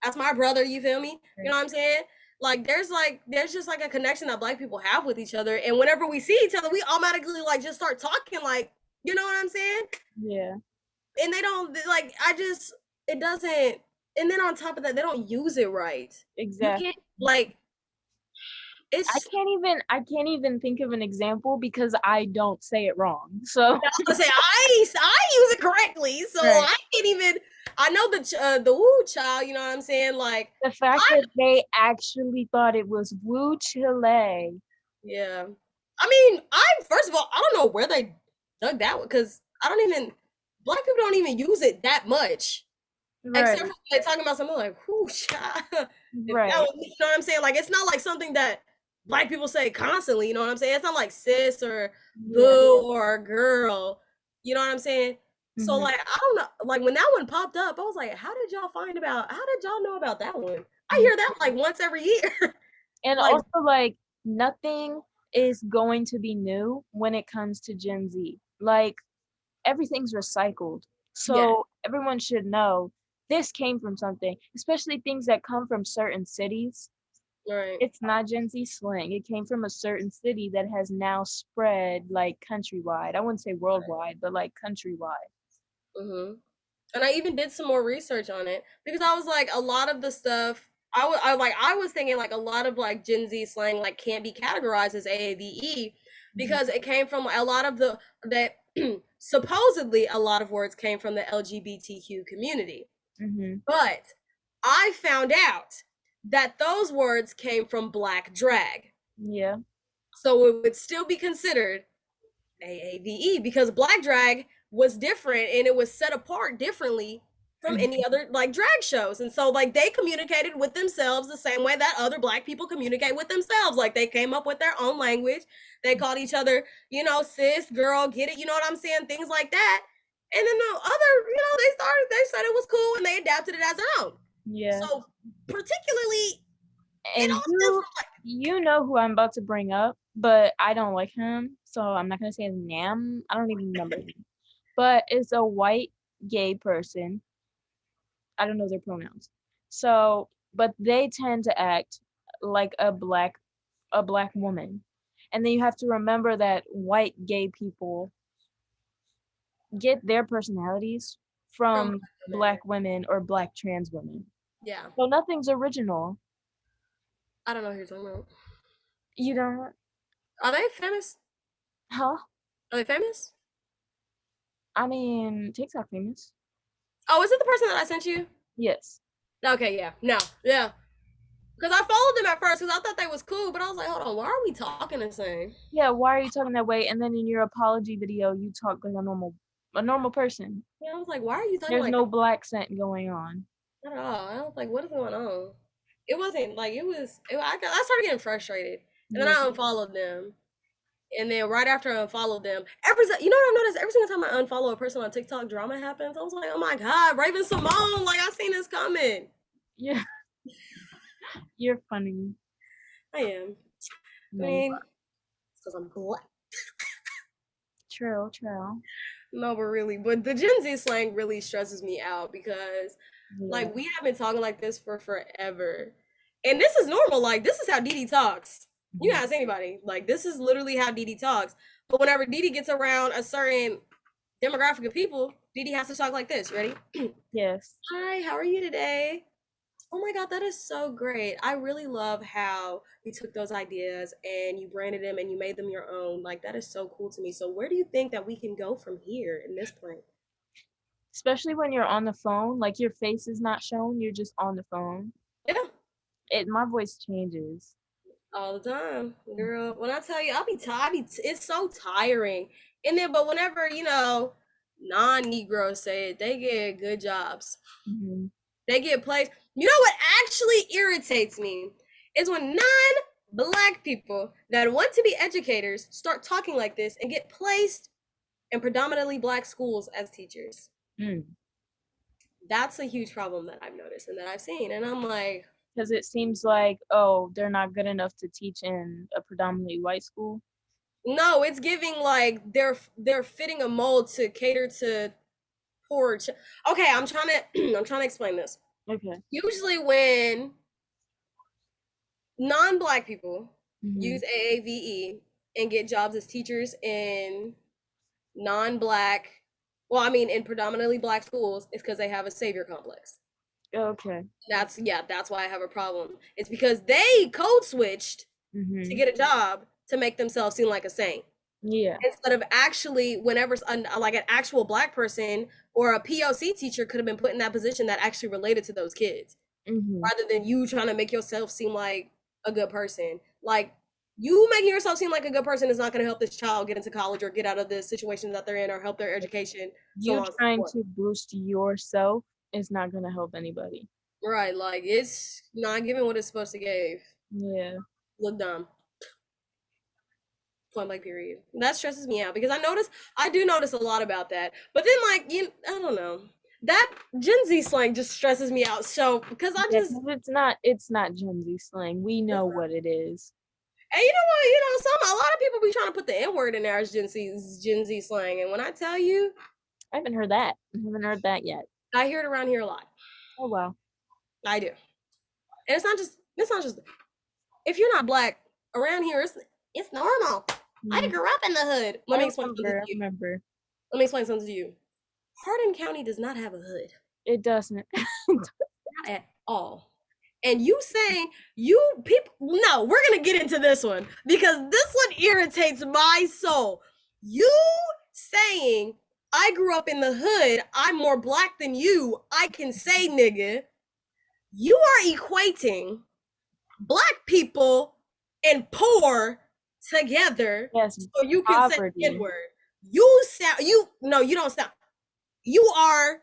That's my brother, you feel me? You Right. know what I'm saying? There's just like a connection that Black people have with each other. And whenever we see each other, we automatically like just start talking like, you know what I'm saying? Yeah, And they don't like I just it doesn't and then on top of that, they don't use it right. You exactly. can't like it's I can't even think of an example because I don't say it wrong. So, I was gonna say I use it correctly, so right. I can't even I know the woo child, you know what I'm saying? Like The fact I that they actually thought it was Wu Chile. yeah. I mean, I first of all, I don't know where they dug that one because I don't even Black people don't even use it that much. Except for Right, when they're talking about something like, whoo, child. If that right. was me, you know what I'm saying? Like, it's not like something that Black people say constantly, you know what I'm saying? It's not like sis or Yeah. boo or girl, you know what I'm saying? So, Mhm. like, I don't know. Like, when that one popped up, I was like, how did y'all know about that one? I hear that like once every year. And Like, also, like, nothing is going to be new when it comes to Gen Z. Like, everything's recycled. yeah, So everyone should know this came from something, especially things that come from certain cities. right. It's not Gen Z slang. It came from a certain city that has now spread like countrywide. I wouldn't say worldwide, but like countrywide. Mm-hmm. And I even did some more research on it because I was like, a lot of the stuff I was thinking like a lot of like Gen Z slang like can't be categorized as AAVE Mhm. because it came from a lot of the that supposedly a lot of words came from the LGBTQ community. Mhm. But I found out that those words came from Black drag. Yeah. So it would still be considered AAVE because Black Drag was different and it was set apart differently from any Mhm. other like drag shows. And so like they communicated with themselves the same way that other Black people communicate with themselves. Like they came up with their own language. They called each other, sis, girl, get it, you know what I'm saying? Things like that. And then the other, they said it was cool and they adapted it as their own. Yeah. So particularly it And all stems you from like you know who I'm about to bring up, but I don't like him, so I'm not gonna say his name. I don't even remember him. But it's a white gay person. I don't know their pronouns. So, but they tend to act like a black woman. And then you have to remember that white gay people get their personalities from from Black women. black women or black trans women. Yeah. So nothing's original. I don't know who you're talking about. You don't, Are they famous? huh? Are they famous? I mean, TikTok famous. Oh, is it the person that I sent you? Yes. Okay, yeah. No, yeah. Because I followed them at first because I thought they was cool, but I was like, hold on, why are we talking the same? Yeah, why are you talking that way? And then in your apology video, you talk like a normal person. Yeah, I was like, why are you talking There's like no that? black scent going on. Not at all. I was like, what is going on? It wasn't like it was. I started getting frustrated, and then Yeah. I unfollowed them. And then right after I unfollowed them, you know what I've noticed? Every single time I unfollow a person on TikTok, drama happens. I was like, oh my god, Raven Simone! Like I seen this coming. Yeah, you're funny. I am. I No, you mean, are. it's because I'm black. True, true. No, but really, but the Gen Z slang really stresses me out because Yeah. like we have been talking like this for forever. And this is normal. Like this is how Didi talks. You Mhm. ask anybody. Like this is literally how Didi talks. But whenever Didi gets around a certain demographic of people, Didi has to talk like this. Ready? Yes. Hi, how are you today? Oh my God, that is so great. I really love how you took those ideas and you branded them and you made them your own. Like that is so cool to me. So where do you think that we can go from here in this point? Especially when you're on the phone, like your face is not shown, you're just on the phone. Yeah. My voice changes. All the time, girl. When I tell you, it's so tiring. And then, but whenever non-Negroes say it, they get good jobs. Hmm. They get placed. You know what actually irritates me is when non-black people that want to be educators start talking like this and get placed in predominantly black schools as teachers. Mm. That's a huge problem that I've noticed and that I've seen. And I'm like, Because it seems like, oh, they're not good enough to teach in a predominantly white school. no, it's giving like they're fitting a mold to cater to poor. Okay, I'm trying to I'm trying to explain this. Okay. Usually, when non-black people Hmm. use AAVE and get jobs as teachers in non-black, well, I mean, in predominantly black schools, it's because they have a savior complex. Okay. That's why I have a problem. It's because they code switched to Hmm. get a job to make themselves seem like a saint. Yeah. Instead of actually whenever like an actual black person or a POC teacher could have been put in that position that actually related to those kids Hmm. rather than you trying to make yourself seem like a good person. Like you making yourself seem like a good person is not going to help this child get into college or get out of the situation that they're in or help their education, so You on and so trying forth. to boost yourself is not going to help anybody. Right, like it's not giving what it's supposed to give. Yeah. Look dumb. Point blank period. That stresses me out because I do notice a lot about that. But then I don't know. That Gen Z slang just stresses me out. So because I Yeah, just 'cause it's not Gen Z slang. We know what it is. and you know what, a lot of people be trying to put the N word in there as Gen Z slang. And when I tell you, I haven't heard that. I haven't heard that yet. I hear it around here a lot. Oh wow. I do. And it's not just if you're not black around here, it's normal. I Mm. grew up in the hood. Let me explain something to I you. remember. Let me explain something to you. Hardin County does not have a hood. It doesn't. Not at all. And you saying you people no, we're gonna get into this one because this one irritates my soul. You saying I grew up in the hood, I'm more black than you, I can say nigga. You are equating black people and poor together Yes, so you can say poverty. N-word. You don't sound you are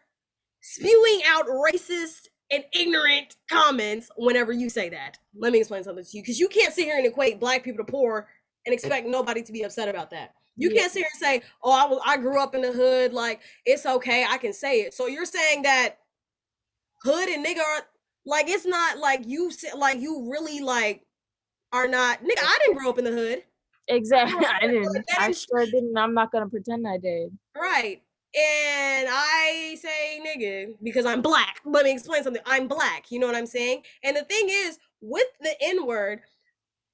spewing out racist and ignorant comments whenever you say that. Let me explain something to you because you can't sit here and equate black people to poor and expect nobody to be upset about that. You Yeah, can't sit here and say, "Oh, I grew up in the hood, like it's okay, I can say it." So you're saying that hood and nigga are like it's not like you really like are not nigga. I didn't grow up in the hood. exactly. I didn't. That I is sure didn't. I'm not gonna pretend I did. right. And I say nigga because I'm black. Let me explain something. I'm black. You know what I'm saying? And the thing is, with the N word,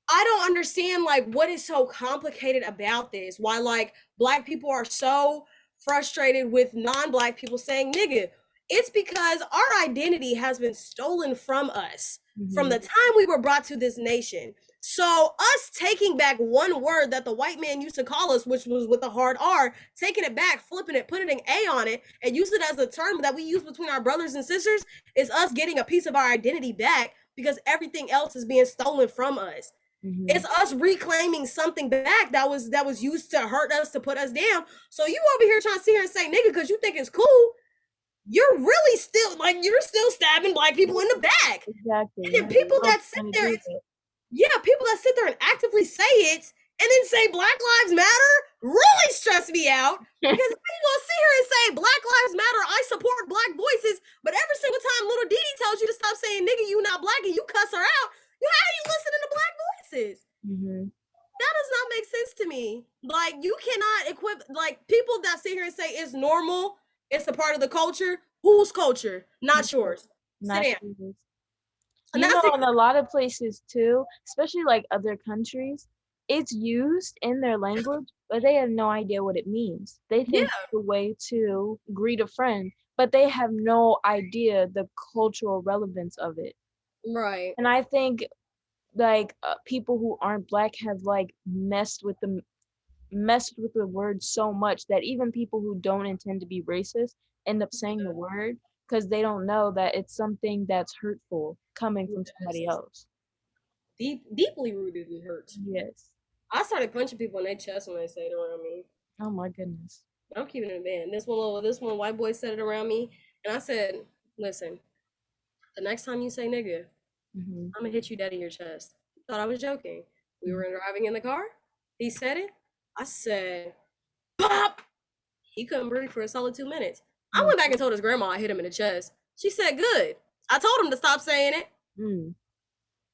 I don't understand like what is so complicated about this. Why like black people are so frustrated with non-black people saying nigga. It's because our identity has been stolen from us from Mm-hmm. the time we were brought to this nation. So us taking back one word that the white man used to call us, which was with a hard R, taking it back, flipping it, putting an A on it, and use it as a term that we use between our brothers and sisters, is us getting a piece of our identity back because everything else is being stolen from us. Mm-hmm. It's us reclaiming something back that was used to hurt us, to put us down. So you over here trying to sit here and say nigga because you think it's cool, you're really still like you're still stabbing black people in the back. Exactly. And then people I was that sit trying to there, do that. people that sit there and actively say it and then say Black Lives Matter really stress me out because you gonna sit here and say Black Lives Matter, I support black voices, but every single time little Dee Dee tells you to stop saying nigga, you not black, and you cuss her out, how are you listening to black voices? Mm-hmm. That does not make sense to me. Like, you cannot equip, like, people that sit here and say it's normal, it's a part of the culture. Whose culture? Not yours. Sit Not down. sure. And You that's know, in a lot of places too, especially like other countries, it's used in their language, but they have no idea what it means. They yeah, think it's a way to greet a friend, but they have no idea the cultural relevance of it. right. And I think like people who aren't black have like messed with the word so much that even people who don't intend to be racist end up saying the word because they don't know that it's something that's hurtful coming from somebody Yes. else. Deeply rooted in hurt. Yes. I started punching people in their chest when they say it around me. Oh my goodness. I'm keeping it in band. This one white boy said it around me, and I said, "Listen, the next time you say nigga, Hmm. I'm gonna hit you dead in your chest." Thought I was joking. We were driving in the car. He said it. I said, "Pop!" He couldn't breathe for a solid 2 minutes. I went back and told his grandma I hit him in the chest. She said, "Good." I told him to stop saying it. Mm.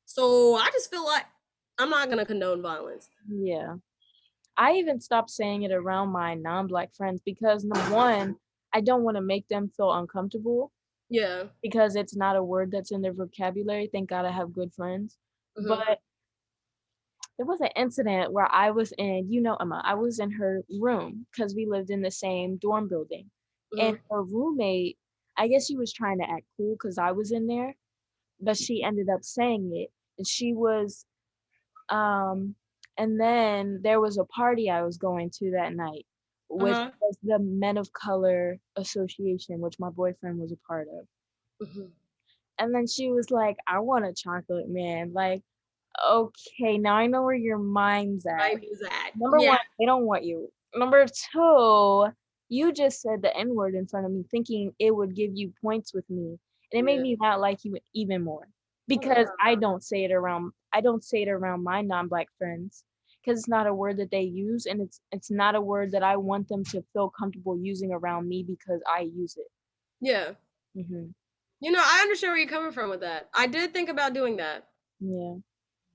So I just feel like I'm not gonna condone violence. Yeah. I even stopped saying it around my non-black friends because number one, I don't want to make them feel uncomfortable Yeah. because it's not a word that's in their vocabulary. Thank God I have good friends. Mm-hmm. But there was an incident where I was in, Emma, I was in her room because we lived in the same dorm building. And Mm-hmm. her roommate, I guess she was trying to act cool because I was in there, but she ended up saying it. And she was, um, and then there was a party I was going to that night, which Uh-huh. was the Men of Color Association, which my boyfriend was a part of. Mm-hmm. And then she was like, I want a chocolate man. Like, okay, now I know where your mind's at. Right, is that? Number Yeah. one, they don't want you. Number two, you just said the N word in front of me, thinking it would give you points with me. And it made Yeah. me not like you even more. Because I don't say it around my non-black friends. Because it's not a word that they use, and it's not a word that I want them to feel comfortable using around me because I use it. Yeah. Hmm. I understand where you're coming from with that. I did think about doing that, Yeah,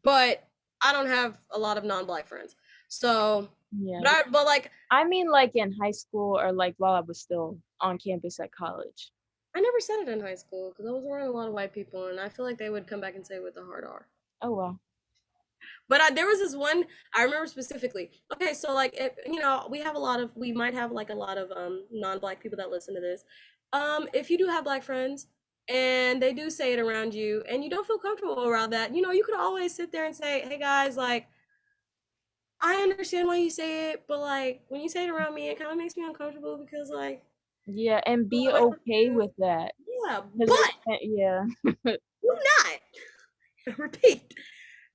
but I don't have a lot of non-black friends. So, yeah. but like, I mean, like in high school or like while I was still on campus at college. I never said it in high school because I was around a lot of white people, and I feel like they would come back and say it with a hard R. Oh well. But there was this one I remember specifically. Okay, so like we might have like a lot of non-black people that listen to this. If you do have black friends and they do say it around you and you don't feel comfortable around that, you could always sit there and say, "Hey guys, like I understand why you say it, but like when you say it around me, it kind of makes me uncomfortable because like Yeah, and be I okay with that. yeah, 'Cause but yeah. do not repeat.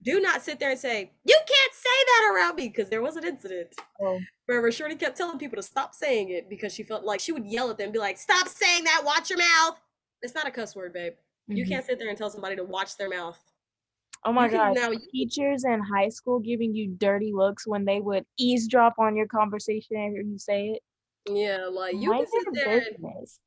Do not sit there and say, "You can't say that around me," because there was an incident Oh, where Shorty kept telling people to stop saying it because she felt like she would yell at them and be like, "Stop saying that, watch your mouth." It's not a cuss word, babe. You mhm. can't sit there and tell somebody to watch their mouth. Oh my You can gosh. now, Teachers in high school giving you dirty looks when they would eavesdrop on your conversation and hear you say it. yeah, like you can Mind sit your there and business.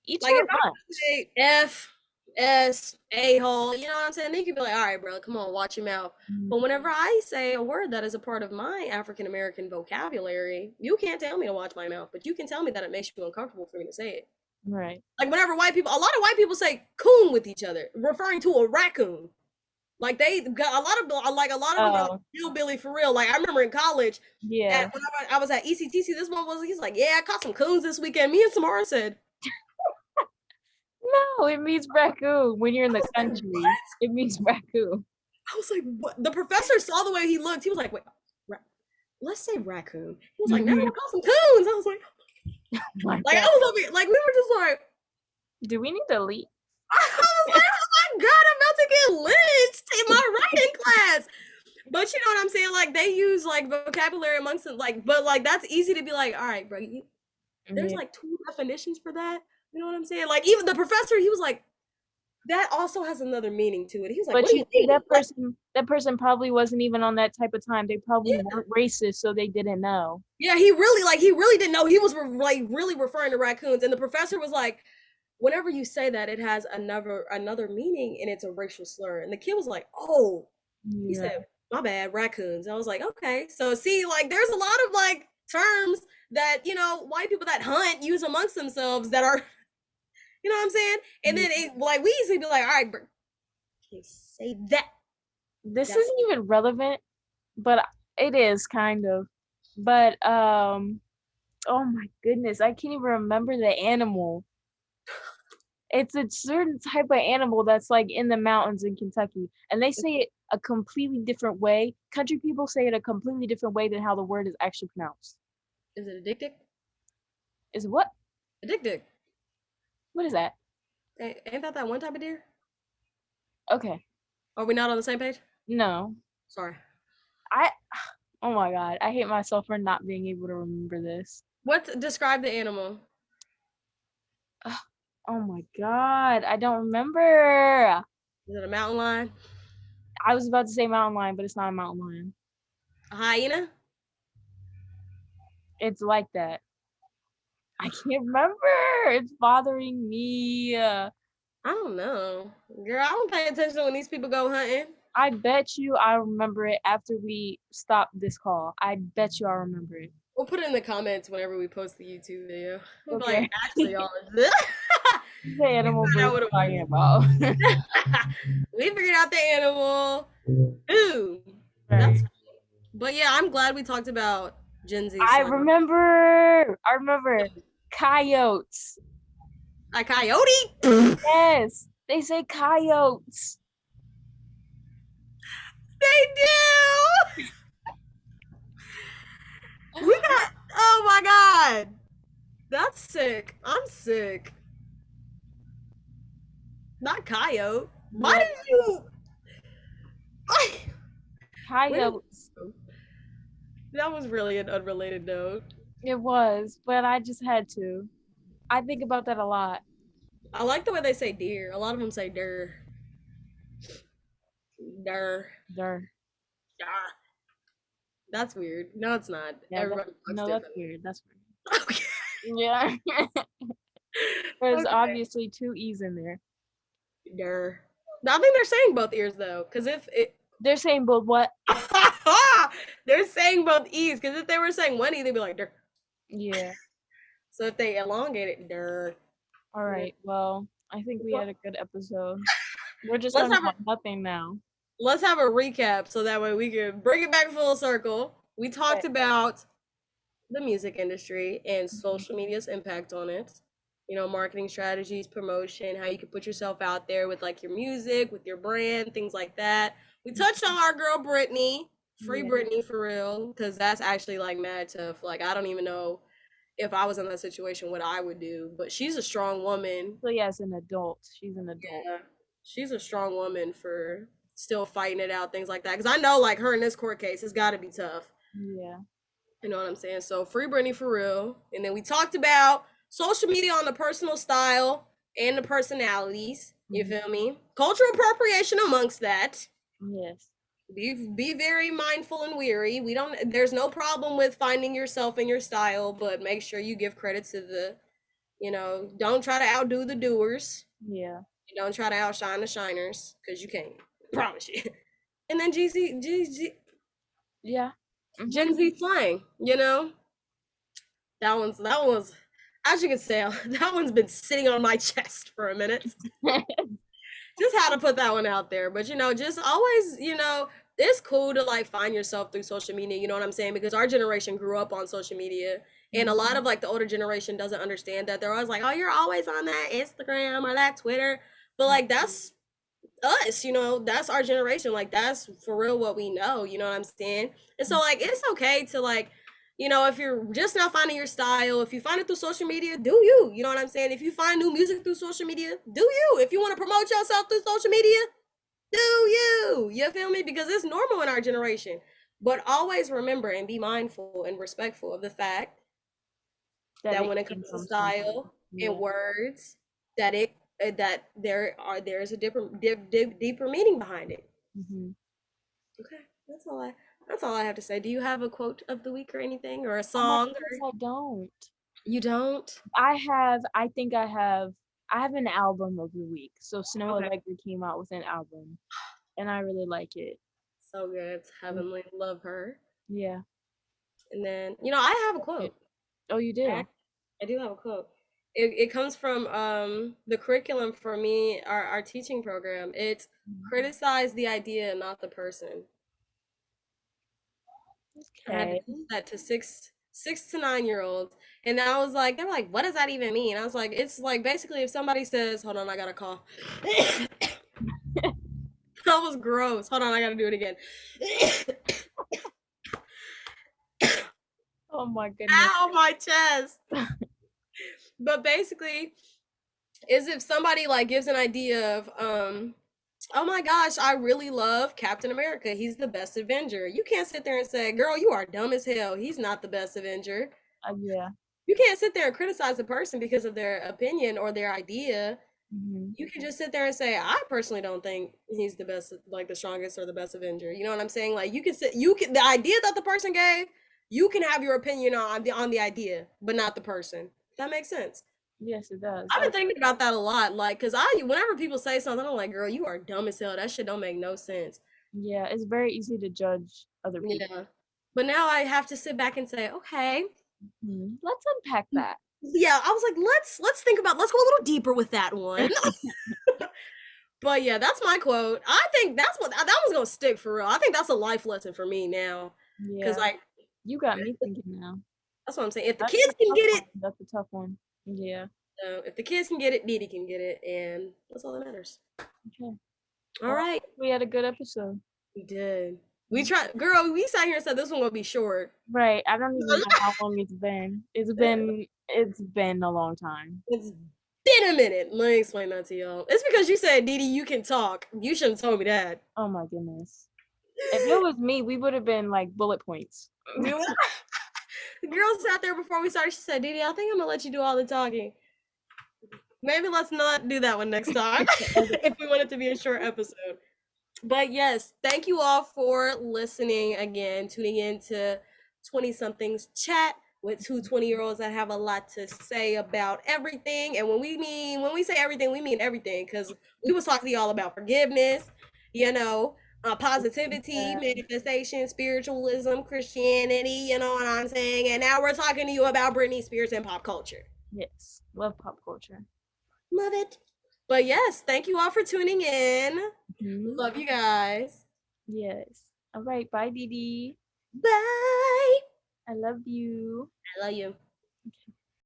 Eat like if your I lunch. say F, S, a hole, you know what I'm saying? Then you can be like, "All right, bro, come on, watch your mouth." Mhm. But whenever I say a word that is a part of my African American vocabulary, you can't tell me to watch my mouth, but you can tell me that it makes you uncomfortable for me to say it. Right. Like whenever a lot of white people say coon with each other, referring to a raccoon. Like they got a lot of them are like Oh, hillbilly for real. Like I remember in college, yeah. when I was at ECTC, this one was he's like, "Yeah, I caught some coons this weekend." Me and Samara said, No, it means raccoon when you're in I the was like, country. what? It means raccoon. I was like, what? The professor saw the way he looked. He was like, wait, ra- let's say raccoon. He was like, no, Mhm. we'll call some coons. I was Oh my like, I god. was over here, like, we were just like, Do we need to leave? I was like, oh my God, I'm about to get lynched in my writing class. But you know what I'm saying? Like, they use like vocabulary amongst them, like, but like, that's easy to be like, all right, bro, there's Yeah. like two definitions for that. You know what I'm saying? Like, even the professor, he was like, that also has another meaning to it. He was like, what But do you you see, mean? Like, that person probably wasn't even on that type of time. They probably yeah, weren't racist, so they didn't know. yeah, he really didn't know. He was like really referring to raccoons. And the professor was like, whenever you say that, it has another meaning and it's a racial slur. And the kid was like, oh, he Yeah. said, my bad, raccoons. I was like, okay. So see, like there's a lot of like terms that, you know, white people that hunt use amongst themselves that are, you know what I'm saying? And Yeah. then it, like we easily be like, all right, bro, can't say that. This That's isn't even relevant, but it is kind of. But oh my goodness, I can't even remember the animal. It's a certain type of animal that's like in the mountains in Kentucky, and they say it a completely different way. Country people say it a completely different way than how the word is actually pronounced. is it addictive? Is what? Addictive. What is that? Ain't that one type of deer? Okay. Are we not on the same page? No. Sorry. I oh my god, I hate myself for not being able to remember this. Describe the animal? Ugh, oh my god, I don't remember. Is it a mountain lion? I was about to say mountain lion, but it's not a mountain lion. A hyena? It's like that. I can't remember. It's bothering me. I don't know. Girl, I don't pay attention when these people go hunting. I bet you I remember it after we stop this call. I bet you I remember it. We'll put it in the comments whenever we post the YouTube video. We'll be Okay. like, actually, y'all, The animal figured out we're what it talking was. about. We figured out the animal. Ooh, that's Right. funny. But yeah, I'm glad we talked about Gen Z I slang. remember. I remember. Coyotes. A coyote? Yes. They say coyotes. They do. We got. Oh my god, that's sick. I'm sick. Not coyote. Why Yeah, did you? coyotes. That was really an unrelated note. It was, but I just had to. I think about that a lot. I like the way they say deer. A lot of them say der. Der. There. Der. That's weird. No, it's not. Yeah, Everybody talks no, that's different. weird. That's weird. Okay. Yeah. There's Okay. obviously two E's in there. Der. I think they're saying both ears though, because if it, They're saying both what? they're saying both e's, because if they were saying one e, they'd be like der. Yeah. So if they elongate it, der. All right. Well, I think we had a good episode. We're just Let's talking have about nothing now. Let's have a recap so that way we can bring it back full circle. We talked about the music industry and social media's impact on it. You know, marketing strategies, promotion, how you can put yourself out there with like your music, with your brand, things like that. We touched on our girl Brittany, free Yeah. Brittany for real, because that's actually like mad tough. Like I don't even know if I was in that situation what I would do, but she's a strong woman. So yeah, as an adult, she's an adult. Yeah, she's a strong woman for still fighting it out, things like that. Because I know like her in this court case, it's got to be tough. Yeah. You know what I'm saying? So free Brittany for real. And then we talked about social media on the personal style and the personalities. You feel me? Cultural appropriation amongst that. Yes. Be very mindful and weary. We don't. There's no problem with finding yourself and your style, but make sure you give credit to the. You know, don't try to outdo the doers. Yeah. Don't try to outshine the shiners, because you can't. Promise you. And then GZ, Yeah. Gen Z slang, you know? That one's, as you can tell, that one's been sitting on my chest for a minute. Just how to put that one out there. But, you know, just always, you know, it's cool to like find yourself through social media, you know what I'm saying? Because our generation grew up on social media And a lot of like the older generation doesn't understand that. They're always like, oh, you're always on that Instagram or that Twitter. But like that's us, you know, that's our generation. Like that's for real what we know, you know what I'm saying? And so like it's okay to like, you know, if you're just now finding your style, if you find it through social media, do you? You know what I'm saying? If you find new music through social media, do you? If you want to promote yourself through social media, do you? You feel me? Because it's normal in our generation. But always remember and be mindful and respectful of the fact that it when it came comes to from somewhere. style and Yeah. words, that it that there's a deeper meaning behind it. Hmm. Okay, that's all I have to say. Do you have a quote of the week or anything or a Oh my song? goodness, Or I don't. you don't? I think I have an album of the week. So Snow Okay, Allegra came out with an album and I really like it. so good. It's Mm, heavenly. Love her. yeah. And then you know I have a It, quote. oh, you I, do? I do have a quote. It comes from the curriculum for me, our teaching program. It's Mhm. criticize the idea, not the person. I had to Okay. teach that to 6 to 9 year olds. And I was like, they're like, what does that even mean? I was like, it's like basically if somebody says, hold on, I got a cough. That was gross. Hold on, I gotta do it again. Oh my goodness. Ow, my chest. But basically, is if somebody like gives an idea of oh my gosh, I really love Captain America. He's the best Avenger. You can't sit there and say, girl, you are dumb as hell. He's not the best Avenger. Yeah. You can't sit there and criticize a person because of their opinion or their idea. Hmm. You can just sit there and say, I personally don't think he's the best, like the strongest or the best Avenger. You know what I'm saying? Like you can the idea that the person gave, you can have your opinion on the idea, but not the person. That makes sense. Yes, it does. I've been thinking about that a lot, like, cause whenever people say something, I'm like, girl, you are dumb as hell. That shit don't make no sense. Yeah, it's very easy to judge other people. Yeah. But now I have to sit back and say, okay, Let's unpack that. yeah. I was like, let's go a little deeper with that one. But yeah, that's my quote. I think that's what that one's gonna stick for real. I think that's a life lesson for me now, cause Yeah, like you got me thinking now. that's what I'm saying. If the That's a kids can tough get one. it, That's a tough one. Yeah. if the kids can get it, Didi can get it, and that's all that matters. Okay. All Well, I right, think we had a good episode. we did. We tried, girl. We sat here and said this one gonna be short. Right. I don't even know how long it's been. It's been a long time. It's been a minute. Let me explain that to y'all. It's because you said, Didi, you can talk. You shouldn't have told me that. Oh my goodness. If it was me, we would have been like bullet points. The girl sat there before we started. She said, Didi, I think I'm gonna let you do all the talking. Maybe let's not do that one next time if we want it to be a short episode. But yes, thank you all for listening again, tuning in to 20 somethings chat with two 20-year-olds that have a lot to say about everything. And when we say everything, we mean everything because we was talking to y'all about forgiveness, you know, positivity, manifestation, spiritualism, Christianity, you know what I'm saying? And now we're talking to you about Britney Spears and pop culture. Yes. Love pop culture. Love it. But yes, thank you all for tuning in. Mhm. Love you guys. Yes. All right. Bye, Dee Dee. Bye. I love you. I love you.